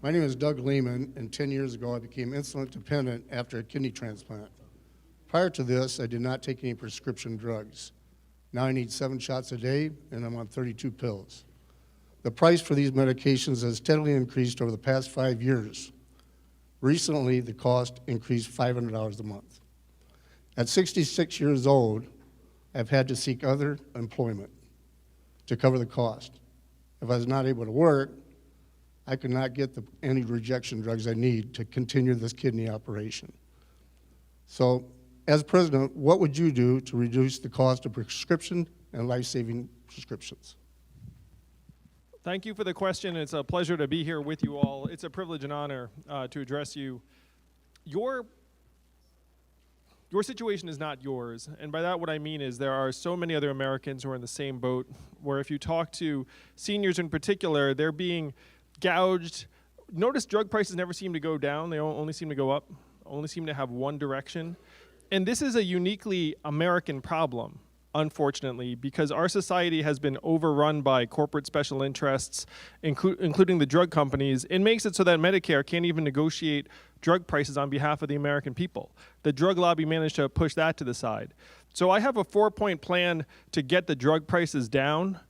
My name is Doug Lehman, and 10 years ago I became insulin dependent after a kidney transplant. Prior to this, I did not take any prescription drugs. Now I need 7 shots a day, and I'm on 32 pills. The price for these medications has steadily increased over the past 5 years. Recently, the cost increased $500 a month. At 66 years old, I've had to seek other employment to cover the cost. If I was not able to work, I could not get the anti-rejection drugs I need to continue this kidney operation. So, as president, what would you do to reduce the cost of prescription and life-saving prescriptions? Thank you for the question. It's a pleasure to be here with you all. It's a privilege and honor to address you. Your situation is not yours, and by that what I mean is there are so many other Americans who are in the same boat, where if you talk to seniors in particular, they're being gouged. Notice drug prices never seem to go down, they only seem to go up, only seem to have one direction. And this is a uniquely American problem, unfortunately, because our society has been overrun by corporate special interests, including the drug companies. It makes it so that Medicare can't even negotiate drug prices on behalf of the American people. The drug lobby managed to push that to the side. So I have a 4-point plan to get the drug prices down.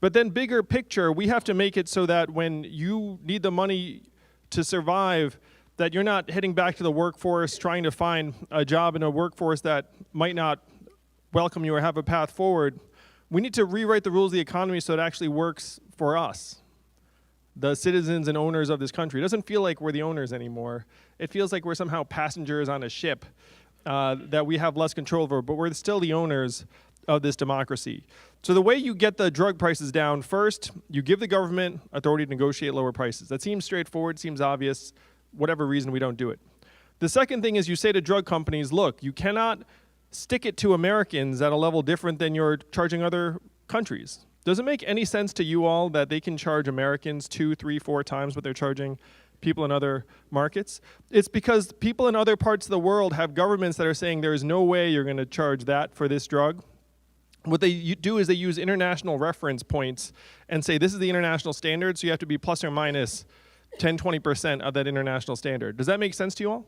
But then bigger picture, we have to make it so that when you need the money to survive, that you're not heading back to the workforce, trying to find a job in a workforce that might not welcome you or have a path forward. We need to rewrite the rules of the economy so it actually works for us, the citizens and owners of this country. It doesn't feel like we're the owners anymore. It feels like we're somehow passengers on a ship that we have less control over, but we're still the owners of this democracy. So the way you get the drug prices down, first, you give the government authority to negotiate lower prices. That seems straightforward, seems obvious. Whatever reason, we don't do it. The second thing is you say to drug companies, look, you cannot stick it to Americans at a level different than you're charging other countries. Does it make any sense to you all that they can charge Americans 2, 3, 4 times what they're charging people in other markets? It's because people in other parts of the world have governments that are saying there is no way you're going to charge that for this drug. What they do is they use international reference points and say this is the international standard, so you have to be plus or minus 10, 20% of that international standard. Does that make sense to you all?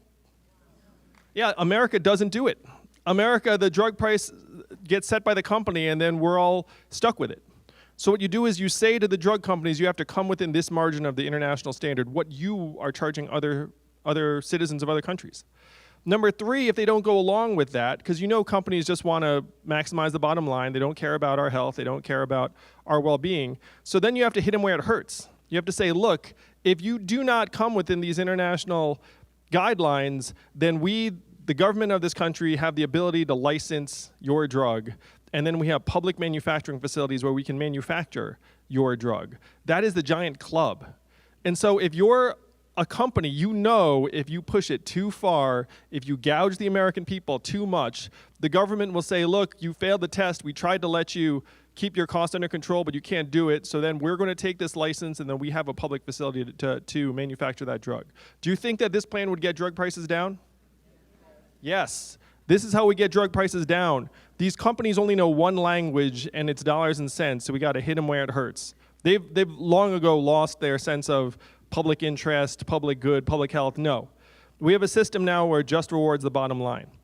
Yeah, America doesn't do it. America, the drug price gets set by the company and then we're all stuck with it. So what you do is you say to the drug companies, you have to come within this margin of the international standard, what you are charging other citizens of other countries. Number 3, if they don't go along with that, because you know companies just want to maximize the bottom line, they don't care about our health, they don't care about our well-being, so then you have to hit them where it hurts. You have to say, look, if you do not come within these international guidelines, then we, the government of this country, have the ability to license your drug, and then we have public manufacturing facilities where we can manufacture your drug. That is the giant club. And so if you're a company, you know if you push it too far, if you gouge the American people too much, the government will say, look, you failed the test, we tried to let you keep your cost under control, but you can't do it, so then we're going to take this license and then we have a public facility to manufacture that drug. Do you think that this plan would get drug prices down? Yes. This is how we get drug prices down. These companies only know one language, and it's dollars and cents, so we got to hit them where it hurts. They've long ago lost their sense of public interest, public good, public health. No. We have a system now where it just rewards the bottom line.